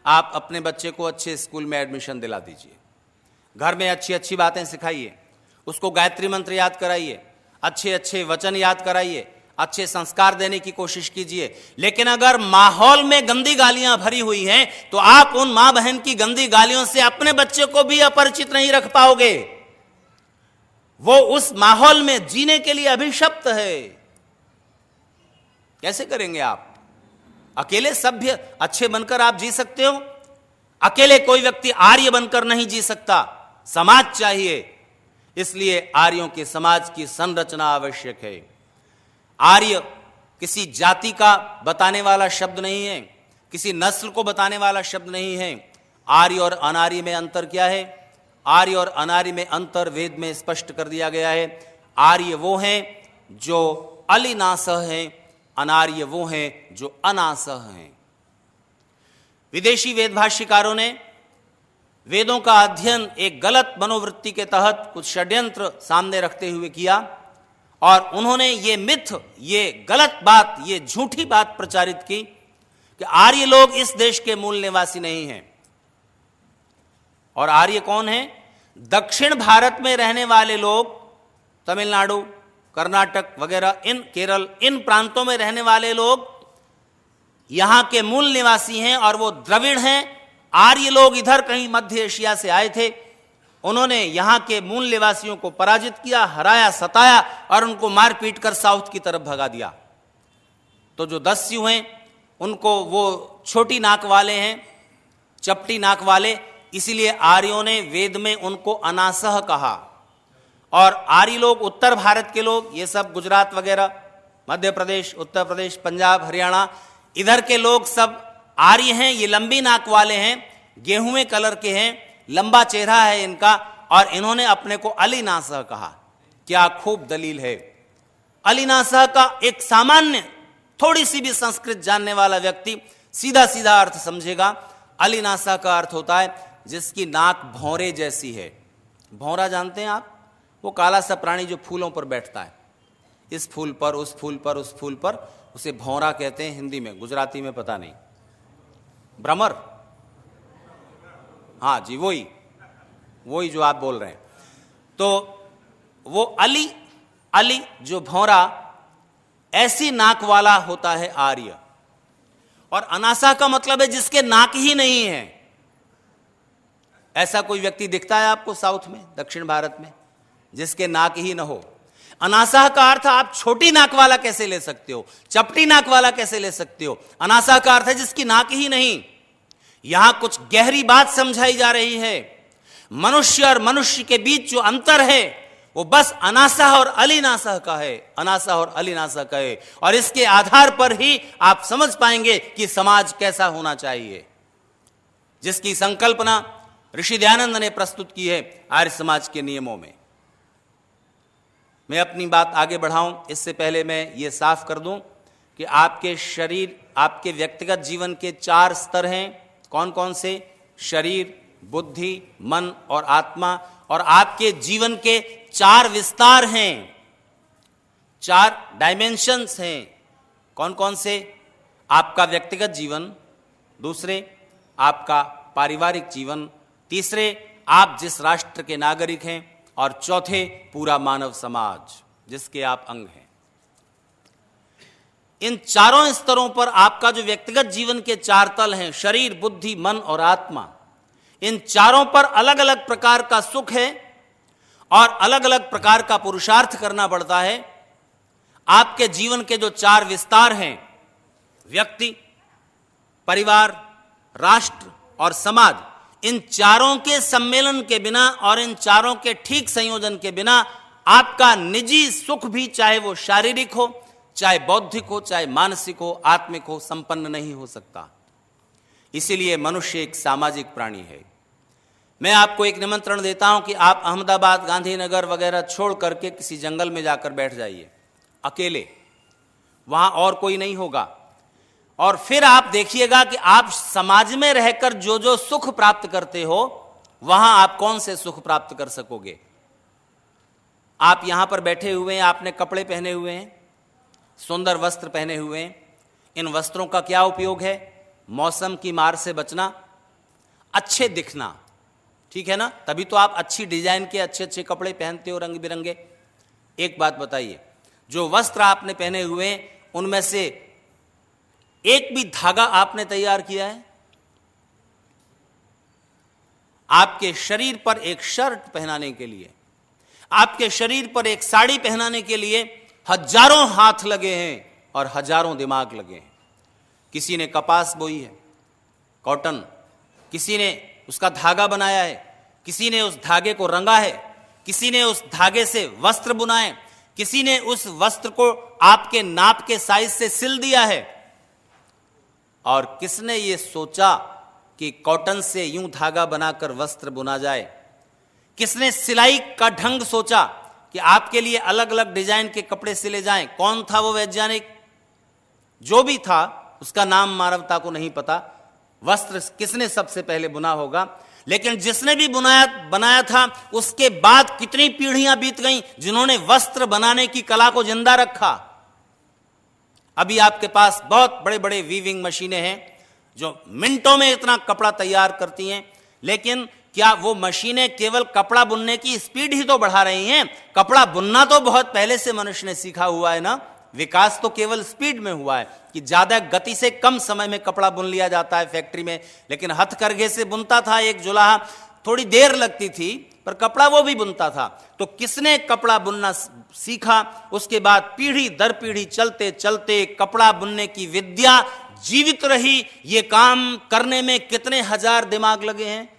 आप अपने बच्चे को अच्छे स्कूल में एडमिशन दिला दीजिए, घर में अच्छी अच्छी बातें सिखाइए, उसको गायत्री मंत्र याद कराइए, अच्छे अच्छे वचन याद कराइए, अच्छे संस्कार देने की कोशिश कीजिए। लेकिन अगर माहौल में गंदी गालियां भरी हुई हैं तो आप उन मां बहन की गंदी गालियों से अपने बच्चे को भी अपरिचित नहीं रख पाओगे। वो उस माहौल में जीने के लिए अभिशप्त है। कैसे करेंगे आप? अकेले सभ्य अच्छे बनकर आप जी सकते हो? अकेले कोई व्यक्ति आर्य बनकर नहीं जी सकता, समाज चाहिए। इसलिए आर्यों के समाज की संरचना आवश्यक है। आर्य किसी जाति का बताने वाला शब्द नहीं है, किसी नस्ल को बताने वाला शब्द नहीं है। आर्य और अनार्य में अंतर क्या है? आर्य और अनार्य में अंतर वेद में स्पष्ट कर दिया गया है। आर्य वो हैं जो अलिनासह हैं, अनार्य वो हैं जो अनासह हैं। विदेशी वेद भाष्यकारों ने वेदों का अध्ययन एक गलत मनोवृत्ति के तहत कुछ षड्यंत्र सामने रखते हुए किया और उन्होंने ये मिथ, ये गलत बात, ये झूठी बात प्रचारित की कि आर्य लोग इस देश के मूल निवासी नहीं हैं। और आर्य कौन है? दक्षिण भारत में रहने वाले लोग, तमिलनाडु, कर्नाटक वगैरह, इन केरल, इन प्रांतों में रहने वाले लोग यहां के मूल निवासी हैं और वो द्रविड़ हैं। आर्य लोग इधर कहीं मध्य एशिया से आए थे, उन्होंने यहां के मूल निवासियों को पराजित किया, हराया, सताया और उनको मार पीट कर साउथ की तरफ भगा दिया। तो जो दस्यु हैं उनको वो छोटी नाक वाले हैं, चपटी नाक वाले, इसीलिए आर्यों ने वेद में उनको अनासह कहा। और आर्य लोग, उत्तर भारत के लोग, ये सब गुजरात वगैरह, मध्य प्रदेश, उत्तर प्रदेश, पंजाब, हरियाणा, इधर के लोग सब आर्य हैं। ये लंबी नाक वाले हैं, गेहूं कलर के हैं, लंबा चेहरा है इनका, और इन्होंने अपने को अलिनासह कहा। क्या खूब दलील है। अलिनासह का एक सामान्य, थोड़ी सी भी संस्कृत जानने वाला व्यक्ति सीधा सीधा अर्थ समझेगा। अलिनासह का अर्थ होता है जिसकी नाक भौरे जैसी है। भौरा जानते हैं आप? वो काला सा प्राणी जो फूलों पर बैठता है, इस फूल पर, उस फूल पर, उस फूल पर, उसे भौरा कहते हैं हिंदी में, गुजराती में पता नहीं। भ्रमर, हाँ जी, वही जो आप बोल रहे हैं। तो वो अली जो भौरा, ऐसी नाक वाला होता है आर्य। और अनासा का मतलब है जिसके नाक ही नहीं है। ऐसा कोई व्यक्ति दिखता है आपको साउथ में, दक्षिण भारत में, जिसके नाक ही ना हो? अनासा का अर्थ आप छोटी नाक वाला कैसे ले सकते हो, चपटी नाक वाला कैसे ले सकते हो? अनासा का अर्थ है जिसकी नाक ही नहीं। यहां कुछ गहरी बात समझाई जा रही है। मनुष्य और मनुष्य के बीच जो अंतर है वो बस अनासा और अलिनासा का है, अनासा और अलिनासा का है। और इसके आधार पर ही आप समझ पाएंगे कि समाज कैसा होना चाहिए, जिसकी संकल्पना ऋषि दयानंद ने प्रस्तुत की है आर्य समाज के नियमों में। मैं अपनी बात आगे बढ़ाऊं इससे पहले मैं ये साफ कर दूं कि आपके शरीर, आपके व्यक्तिगत जीवन के 4 स्तर हैं। कौन कौन से? शरीर, बुद्धि, मन और आत्मा। और आपके जीवन के 4 विस्तार हैं, 4 डायमेंशंस हैं। कौन कौन से? आपका व्यक्तिगत जीवन, दूसरे आपका पारिवारिक जीवन, तीसरे आप जिस राष्ट्र के नागरिक हैं, और चौथे पूरा मानव समाज जिसके आप अंग हैं। इन चारों स्तरों पर आपका जो व्यक्तिगत जीवन के 4 तल हैं, शरीर, बुद्धि, मन और आत्मा, इन चारों पर अलग अलग प्रकार का सुख है और अलग अलग प्रकार का पुरुषार्थ करना पड़ता है। आपके जीवन के जो 4 विस्तार हैं, व्यक्ति, परिवार, राष्ट्र और समाज, इन चारों के सम्मेलन के बिना और इन चारों के ठीक संयोजन के बिना आपका निजी सुख भी, चाहे वो शारीरिक हो, चाहे बौद्धिक हो, चाहे मानसिक हो, आत्मिक हो, संपन्न नहीं हो सकता। इसीलिए मनुष्य एक सामाजिक प्राणी है। मैं आपको एक निमंत्रण देता हूं कि आप अहमदाबाद, गांधीनगर वगैरह छोड़ करके किसी जंगल में जाकर बैठ जाइए अकेले, वहां और कोई नहीं होगा, और फिर आप देखिएगा कि आप समाज में रहकर जो जो सुख प्राप्त करते हो वहां आप कौन से सुख प्राप्त कर सकोगे। आप यहां पर बैठे हुए हैं, आपने कपड़े पहने हुए हैं, सुंदर वस्त्र पहने हुए हैं। इन वस्त्रों का क्या उपयोग है? मौसम की मार से बचना, अच्छे दिखना, ठीक है ना, तभी तो आप अच्छी डिजाइन के अच्छे अच्छे कपड़े पहनते हो, रंग बिरंगे। एक बात बताइए, जो वस्त्र आपने पहने हुए उनमें से एक भी धागा आपने तैयार किया है? आपके शरीर पर एक शर्ट पहनाने के लिए, आपके शरीर पर एक साड़ी पहनाने के लिए हजारों हाथ लगे हैं और हजारों दिमाग लगे हैं। किसी ने कपास बोई है, कॉटन, किसी ने उसका धागा बनाया है, किसी ने उस धागे को रंगा है, किसी ने उस धागे से वस्त्र बुनाए, किसी ने उस वस्त्र को आपके नाप के साइज से सिल दिया है। और किसने ये सोचा कि कॉटन से यूं धागा बनाकर वस्त्र बुना जाए? किसने सिलाई का ढंग सोचा कि आपके लिए अलग अलग डिजाइन के कपड़े सिले जाएं? कौन था वो वैज्ञानिक? जो भी था, उसका नाम मानवता को नहीं पता। वस्त्र किसने सबसे पहले बुना होगा, लेकिन जिसने भी बनाया था, उसके बाद कितनी पीढ़ियां बीत गईं जिन्होंने वस्त्र बनाने की कला को जिंदा रखा। अभी आपके पास बहुत बड़े बड़े वीविंग मशीनें हैं जो मिनटों में इतना कपड़ा तैयार करती हैं, लेकिन क्या वो मशीनें केवल कपड़ा बुनने की स्पीड ही तो बढ़ा रही हैं? कपड़ा बुनना तो बहुत पहले से मनुष्य ने सीखा हुआ है ना। विकास तो केवल स्पीड में हुआ है कि ज्यादा गति से कम समय में कपड़ा बुन लिया जाता है फैक्ट्री में, लेकिन हथकरघे से बुनता था एक जुलाहा, थोड़ी देर लगती थी पर कपड़ा वो भी बुनता था। तो किसने कपड़ा बुनना सीखा, उसके बाद पीढ़ी दर पीढ़ी चलते चलते कपड़ा बुनने की विद्या जीवित रही। ये काम करने में कितने हजार दिमाग लगे हैं।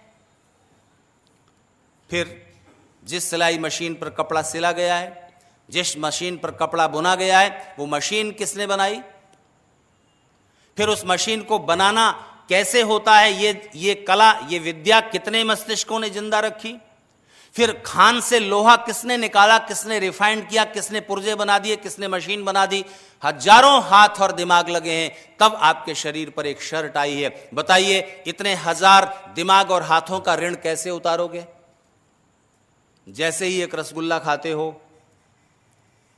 फिर जिस सिलाई मशीन पर कपड़ा सिला गया है, जिस मशीन पर कपड़ा बुना गया है, वो मशीन किसने बनाई? फिर उस मशीन को बनाना कैसे होता है, ये कला, ये विद्या कितने मस्तिष्कों ने जिंदा रखी? फिर खान से लोहा किसने निकाला, किसने रिफाइंड किया, किसने पुर्जे बना दिए, किसने मशीन बना दी? हजारों हाथ और दिमाग लगे हैं, तब आपके शरीर पर एक शर्ट आई है। बताइए, इतने हजार दिमाग और हाथों का ऋण कैसे उतारोगे? जैसे ही एक रसगुल्ला खाते हो,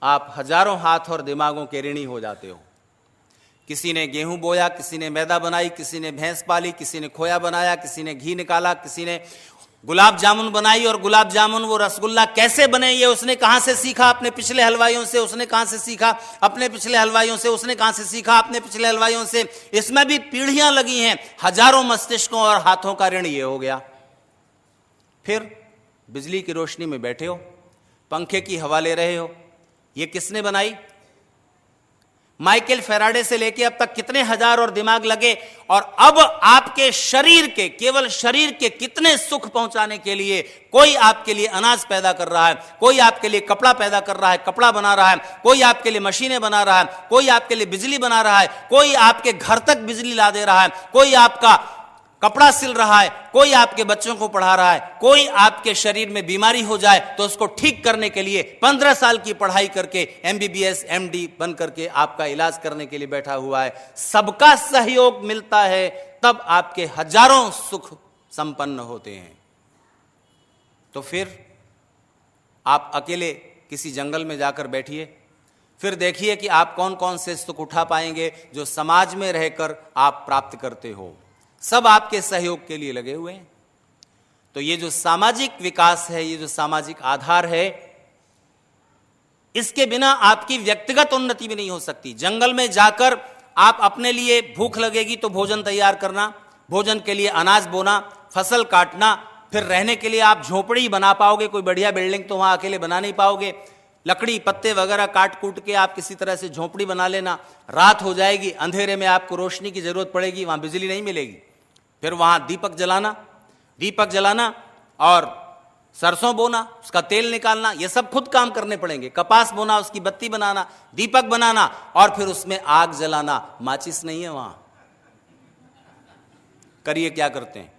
आप हजारों हाथ और दिमागों के ऋणी हो जाते हो। किसी ने गेहूं बोया, किसी ने मैदा बनाई, किसी ने भैंस पाली, किसी ने खोया बनाया, किसी ने घी निकाला, किसी ने गुलाब जामुन बनाई। और गुलाब जामुन, वो रसगुल्ला कैसे बने, ये उसने कहां से सीखा? अपने पिछले हलवाइयों से। उसने कहां से सीखा? अपने पिछले हलवाइयों से। उसने कहां से सीखा? अपने पिछले हलवाइयों से। इसमें भी पीढ़ियां लगी हैं, हजारों मस्तिष्कों और हाथों का ऋण ये हो गया। फिर बिजली की रोशनी में बैठे हो, पंखे की हवा ले रहे हो, ये किसने बनाई? माइकल फैराडे से लेके अब तक कितने हजार और दिमाग लगे। और अब आपके शरीर के, केवल शरीर के कितने सुख पहुंचाने के लिए कोई आपके लिए अनाज पैदा कर रहा है, कोई आपके लिए कपड़ा पैदा कर रहा है, कपड़ा बना रहा है, कोई आपके लिए मशीनें बना रहा है, कोई आपके लिए बिजली बना रहा है, कोई आपके घर तक बिजली ला दे रहा है, कोई आपका कपड़ा सिल रहा है, कोई आपके बच्चों को पढ़ा रहा है, कोई आपके शरीर में बीमारी हो जाए तो उसको ठीक करने के लिए 15 साल की पढ़ाई करके MBBS MD बन करके आपका इलाज करने के लिए बैठा हुआ है। सबका सहयोग मिलता है, तब आपके हजारों सुख संपन्न होते हैं। तो फिर आप अकेले किसी जंगल में जाकर बैठिए, फिर देखिए कि आप कौन कौन से सुख उठा पाएंगे जो समाज में रहकर आप प्राप्त करते हो। सब आपके सहयोग के लिए लगे हुए हैं। तो ये जो सामाजिक विकास है, ये जो सामाजिक आधार है, इसके बिना आपकी व्यक्तिगत उन्नति भी नहीं हो सकती। जंगल में जाकर आप अपने लिए भूख लगेगी तो भोजन तैयार करना, भोजन के लिए अनाज बोना, फसल काटना, फिर रहने के लिए आप झोपड़ी बना पाओगे। कोई बढ़िया बिल्डिंग तो वहां अकेले बना नहीं पाओगे। लकड़ी पत्ते वगैरह काट कूट के आप किसी तरह से झोपड़ी बना लेना। रात हो जाएगी, अंधेरे में आपको रोशनी की जरूरत पड़ेगी, वहां बिजली नहीं मिलेगी। फिर वहां दीपक जलाना और सरसों बोना, उसका तेल निकालना, ये सब खुद काम करने पड़ेंगे। कपास बोना, उसकी बत्ती बनाना, दीपक बनाना और फिर उसमें आग जलाना। माचिस नहीं है वहां। करिए क्या करते हैं।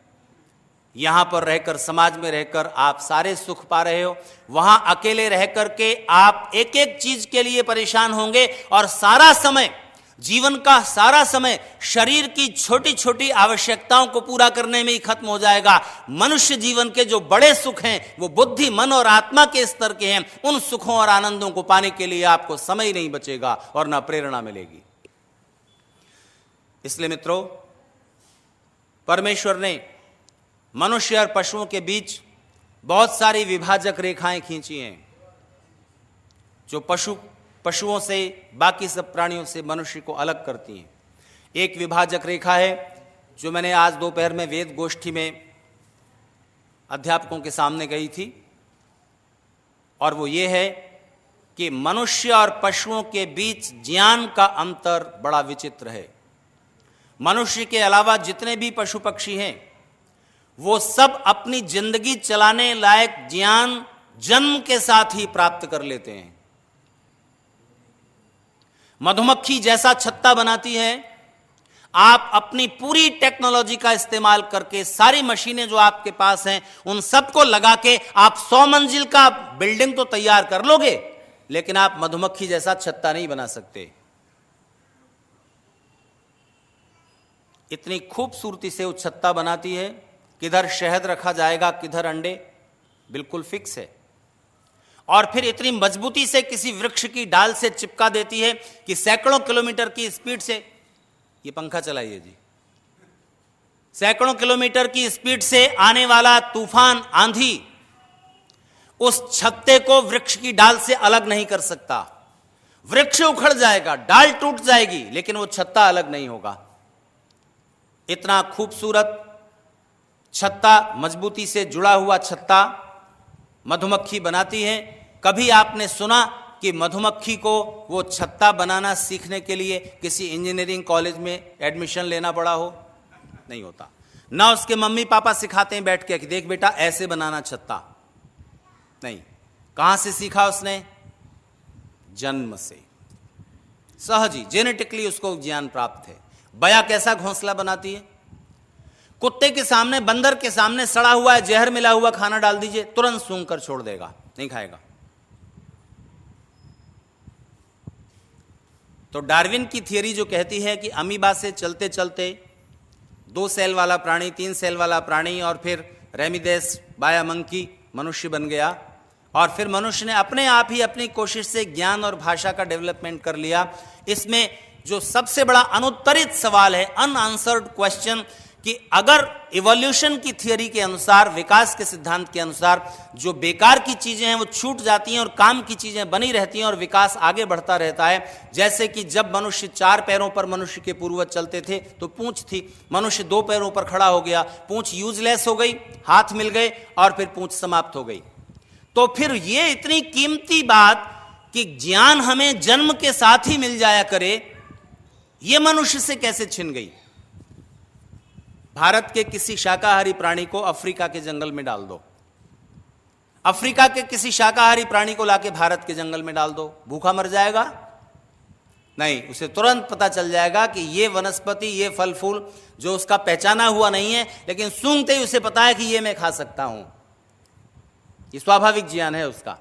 यहां पर रहकर, समाज में रहकर आप सारे सुख पा रहे हो, वहां अकेले रह करके आप एक एक चीज के लिए परेशान होंगे और सारा समय, जीवन का सारा समय शरीर की छोटी छोटी आवश्यकताओं को पूरा करने में ही खत्म हो जाएगा। मनुष्य जीवन के जो बड़े सुख हैं वो बुद्धि, मन और आत्मा के स्तर के हैं। उन सुखों और आनंदों को पाने के लिए आपको समय नहीं बचेगा और ना प्रेरणा मिलेगी। इसलिए मित्रों, परमेश्वर ने मनुष्य और पशुओं के बीच बहुत सारी विभाजक रेखाएं खींची हैं, जो पशुओं से, बाकी सब प्राणियों से मनुष्य को अलग करती हैं। एक विभाजक रेखा है जो मैंने आज दोपहर में वेद गोष्ठी में अध्यापकों के सामने गई थी, और वो ये है कि मनुष्य और पशुओं के बीच ज्ञान का अंतर बड़ा विचित्र है। मनुष्य के अलावा जितने भी पशु पक्षी हैं वो सब अपनी जिंदगी चलाने लायक ज्ञान जन्म के साथ ही प्राप्त कर लेते हैं। मधुमक्खी जैसा छत्ता बनाती है, आप अपनी पूरी टेक्नोलॉजी का इस्तेमाल करके सारी मशीनें जो आपके पास हैं उन सबको लगा के आप 100 मंजिल का बिल्डिंग तो तैयार कर लोगे, लेकिन आप मधुमक्खी जैसा छत्ता नहीं बना सकते। इतनी खूबसूरती से वो छत्ता बनाती है, किधर शहद रखा जाएगा, किधर अंडे, बिल्कुल फिक्स है। और फिर इतनी मजबूती से किसी वृक्ष की डाल से चिपका देती है कि सैकड़ों किलोमीटर की स्पीड से, ये पंखा चलाइए जी, सैकड़ों किलोमीटर की स्पीड से आने वाला तूफान, आंधी उस छत्ते को वृक्ष की डाल से अलग नहीं कर सकता। वृक्ष उखड़ जाएगा, डाल टूट जाएगी, लेकिन वो छत्ता अलग नहीं होगा। इतना खूबसूरत छत्ता, मजबूती से जुड़ा हुआ छत्ता मधुमक्खी बनाती है। कभी आपने सुना कि मधुमक्खी को वो छत्ता बनाना सीखने के लिए किसी इंजीनियरिंग कॉलेज में एडमिशन लेना पड़ा हो? नहीं होता। ना उसके मम्मी पापा सिखाते हैं बैठ के कि देख बेटा ऐसे बनाना छत्ता, नहीं। कहां से सीखा उसने? जन्म से, सहज ही, जेनेटिकली उसको ज्ञान प्राप्त है। बया कैसा घोंसला बनाती है? कुत्ते के सामने, बंदर के सामने सड़ा हुआ है, जहर मिला हुआ खाना डाल दीजिए, तुरंत सूंघ कर छोड़ देगा, नहीं खाएगा। तो डार्विन की थियरी जो कहती है कि अमीबा से चलते चलते 2 सेल वाला प्राणी, 3 सेल वाला प्राणी, और फिर रेमिडेस बाया मंकी मनुष्य बन गया, और फिर मनुष्य ने अपने आप ही अपनी कोशिश से ज्ञान और भाषा का डेवलपमेंट कर लिया। इसमें जो सबसे बड़ा अनुत्तरित सवाल है, अनआंसर्ड क्वेश्चन, कि अगर इवोल्यूशन की थियरी के अनुसार, विकास के सिद्धांत के अनुसार, जो बेकार की चीजें हैं वो छूट जाती हैं और काम की चीजें बनी रहती हैं और विकास आगे बढ़ता रहता है। जैसे कि जब मनुष्य 4 पैरों पर मनुष्य के पूर्वज चलते थे तो पूंछ थी, मनुष्य 2 पैरों पर खड़ा हो गया, पूंछ यूजलेस हो गई, हाथ मिल गए और फिर पूंछ समाप्त हो गई। तो फिर ये इतनी कीमती बात कि ज्ञान हमें जन्म के साथ ही मिल जाया करे, ये मनुष्य से कैसे छिन गई? भारत के किसी शाकाहारी प्राणी को अफ्रीका के जंगल में डाल दो, अफ्रीका के किसी शाकाहारी प्राणी को लाके भारत के जंगल में डाल दो, भूखा मर जाएगा? नहीं, उसे तुरंत पता चल जाएगा कि ये वनस्पति, ये फल फूल जो उसका पहचाना हुआ नहीं है, लेकिन सूंघते ही उसे पता है कि ये मैं खा सकता हूं। ये स्वाभाविक ज्ञान है उसका।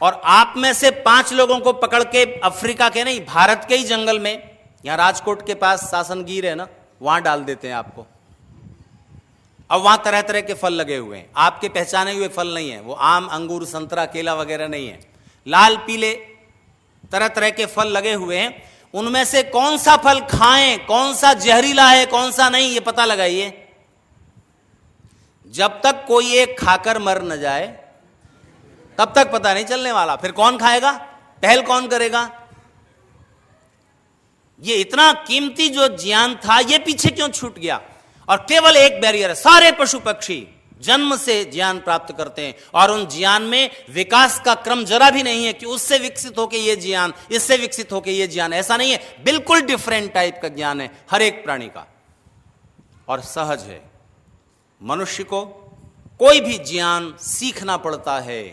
और आप में से 5 लोगों को पकड़ के अफ्रीका के नहीं, भारत के ही जंगल में, यहां राजकोट के पास सासनगीर है ना, वहां डाल देते हैं आपको। अब वहां तरह तरह के फल लगे हुए हैं, आपके पहचाने हुए फल नहीं है, वो आम, अंगूर, संतरा, केला वगैरह नहीं है, लाल पीले तरह तरह के फल लगे हुए हैं। उनमें से कौन सा फल खाएं, कौन सा जहरीला है, कौन सा नहीं, ये पता लगाइए। जब तक कोई एक खाकर मर न जाए तब तक पता नहीं चलने वाला। फिर कौन खाएगा, पहल कौन करेगा? ये इतना कीमती जो ज्ञान था, ये पीछे क्यों छूट गया? और केवल एक बैरियर है, सारे पशु पक्षी जन्म से ज्ञान प्राप्त करते हैं और उन ज्ञान में विकास का क्रम जरा भी नहीं है कि उससे विकसित होकर ये ज्ञान, इससे विकसित होकर ये ज्ञान, ऐसा नहीं है। बिल्कुल डिफरेंट टाइप का ज्ञान है हर एक प्राणी का और सहज है। मनुष्य को कोई भी ज्ञान सीखना पड़ता है।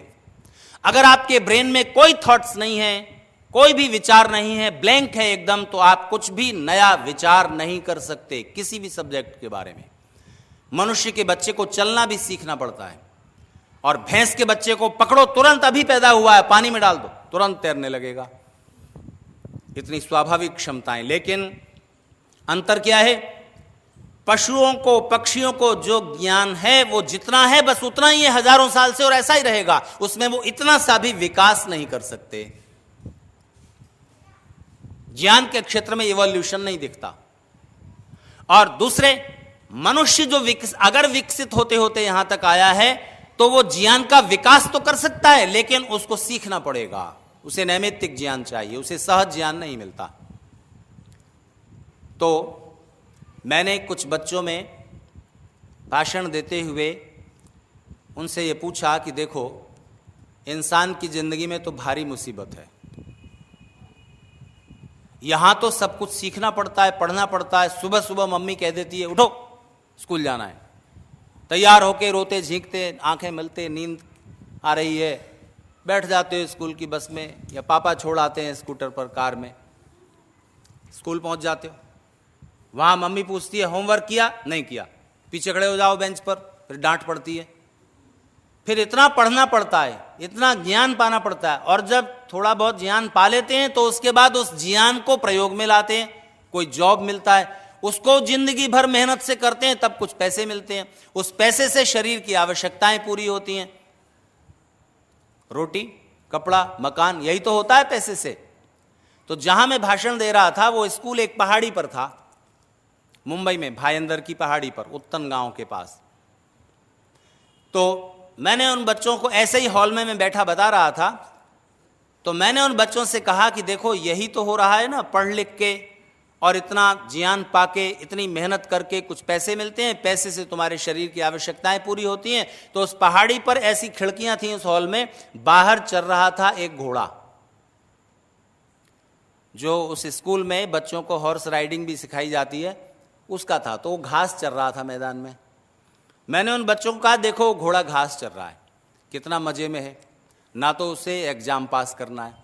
अगर आपके ब्रेन में कोई थॉट्स नहीं है, कोई भी विचार नहीं है, ब्लैंक है एकदम, तो आप कुछ भी नया विचार नहीं कर सकते किसी भी सब्जेक्ट के बारे में। मनुष्य के बच्चे को चलना भी सीखना पड़ता है और भैंस के बच्चे को पकड़ो, तुरंत अभी पैदा हुआ है, पानी में डाल दो, तुरंत तैरने लगेगा। इतनी स्वाभाविक क्षमताएं। लेकिन अंतर क्या है? पशुओं को, पक्षियों को जो ज्ञान है वो जितना है बस उतना ही है हजारों साल से, और ऐसा ही रहेगा। उसमें वो इतना सा भी विकास नहीं कर सकते। ज्ञान के क्षेत्र में इवोल्यूशन नहीं दिखता। और दूसरे, मनुष्य जो अगर विकसित होते होते यहां तक आया है तो वो ज्ञान का विकास तो कर सकता है, लेकिन उसको सीखना पड़ेगा, उसे नैमित्तिक ज्ञान चाहिए, उसे सहज ज्ञान नहीं मिलता। तो मैंने कुछ बच्चों में भाषण देते हुए उनसे ये पूछा कि देखो, इंसान की जिंदगी में तो भारी मुसीबत है, यहां तो सब कुछ सीखना पड़ता है, पढ़ना पड़ता है। सुबह सुबह मम्मी कह देती है उठो स्कूल जाना है, तैयार होके रोते झींकते, आंखें मलते, नींद आ रही है, बैठ जाते हो स्कूल की बस में, या पापा छोड़ आते हैं स्कूटर पर, कार में, स्कूल पहुंच जाते हो। वहां मम्मी पूछती है होमवर्क किया? नहीं किया, पीछे खड़े हो जाओ बेंच पर, फिर डांट पड़ती है, फिर इतना पढ़ना पड़ता है, इतना ज्ञान पाना पड़ता है, और जब थोड़ा बहुत ज्ञान पा लेते हैं तो उसके बाद उस ज्ञान को प्रयोग में लाते हैं, कोई जॉब मिलता है, उसको जिंदगी भर मेहनत से करते हैं, तब कुछ पैसे मिलते हैं, उस पैसे से शरीर की आवश्यकताएं पूरी होती हैं, रोटी, कपड़ा, मकान, यही तो होता है पैसे से। तो जहां मैं भाषण दे रहा था वो स्कूल एक पहाड़ी पर था, मुंबई में भायंदर की पहाड़ी पर, उत्तन गांव के पास। तो मैंने उन बच्चों को ऐसे ही हॉल में मैं बैठा बता रहा था, तो मैंने उन बच्चों से कहा कि देखो यही तो हो रहा है ना, पढ़ लिख के और इतना ज्ञान पाके, इतनी मेहनत करके कुछ पैसे मिलते हैं, पैसे से तुम्हारे शरीर की आवश्यकताएं पूरी होती हैं। तो उस पहाड़ी पर ऐसी खिड़कियां थी उस हॉल में, बाहर चल रहा था एक घोड़ा, जो उस स्कूल में बच्चों को हॉर्स राइडिंग भी सिखाई जाती है, उसका था। तो वो घास चल रहा था मैदान में। मैंने उन बच्चों को कहा देखो घोड़ा घास चल रहा है, कितना मजे में है, ना तो उसे एग्जाम पास करना है,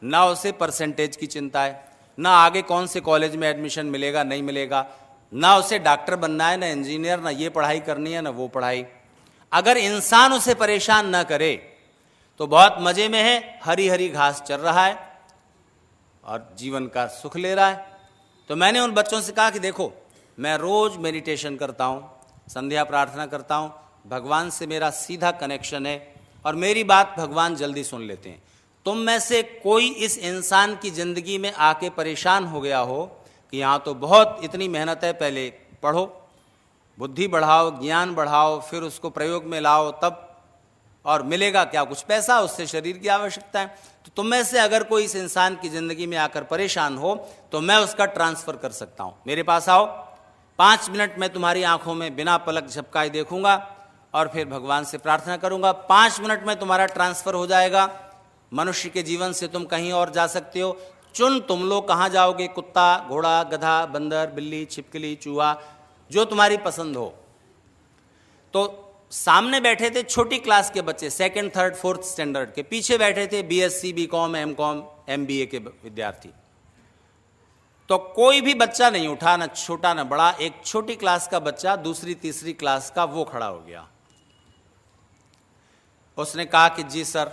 ना उसे परसेंटेज की चिंता है, ना आगे कौन से कॉलेज में एडमिशन मिलेगा नहीं मिलेगा, ना उसे डॉक्टर बनना है, ना इंजीनियर, ना ये पढ़ाई करनी है ना वो पढ़ाई। अगर इंसान उसे परेशान ना करे तो बहुत मजे में है, हरी हरी घास चल रहा है और जीवन का सुख ले रहा है। तो मैंने उन बच्चों से कहा कि देखो मैं रोज मेडिटेशन करता हूँ, संध्या प्रार्थना करता हूँ, भगवान से मेरा सीधा कनेक्शन है और मेरी बात भगवान जल्दी सुन लेते हैं। तुम में से कोई इस इंसान की ज़िंदगी में आके परेशान हो गया हो कि यहाँ तो बहुत इतनी मेहनत है, पहले पढ़ो, बुद्धि बढ़ाओ, ज्ञान बढ़ाओ, फिर उसको प्रयोग में लाओ, तब और मिलेगा क्या, कुछ पैसा, उससे शरीर की आवश्यकता है। तो तुम में से अगर कोई इस इंसान की ज़िंदगी में आकर परेशान हो तो मैं उसका ट्रांसफ़र कर सकता हूँ, मेरे पास आओ, 5 मिनट में तुम्हारी आंखों में बिना पलक झपकाए देखूंगा और फिर भगवान से प्रार्थना करूंगा, 5 मिनट में तुम्हारा ट्रांसफ़र हो जाएगा। मनुष्य के जीवन से तुम कहीं और जा सकते हो, चुन तुम लोग कहाँ जाओगे, कुत्ता, घोड़ा, गधा, बंदर, बिल्ली, छिपकली, चूहा, जो तुम्हारी पसंद हो। तो सामने बैठे थे छोटी क्लास के बच्चे, 2nd, 3rd, 4th स्टैंडर्ड के, पीछे बैठे थे BSc, BCom, MCom, MBA के विद्यार्थी। तो कोई भी बच्चा नहीं उठा, ना छोटा ना बड़ा। एक छोटी क्लास का बच्चा, दूसरी तीसरी क्लास का, वो खड़ा हो गया। उसने कहा कि जी सर,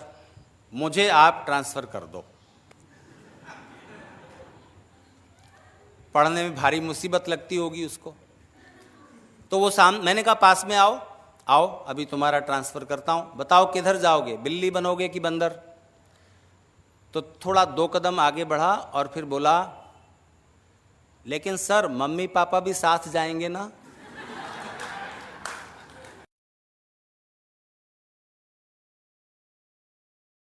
मुझे आप ट्रांसफर कर दो। पढ़ने में भारी मुसीबत लगती होगी उसको। तो वो मैंने कहा पास में आओ, आओ अभी तुम्हारा ट्रांसफर करता हूं, बताओ किधर जाओगे, बिल्ली बनोगे कि बंदर। तो थोड़ा 2 कदम आगे बढ़ा और फिर बोला लेकिन सर मम्मी पापा भी साथ जाएंगे ना।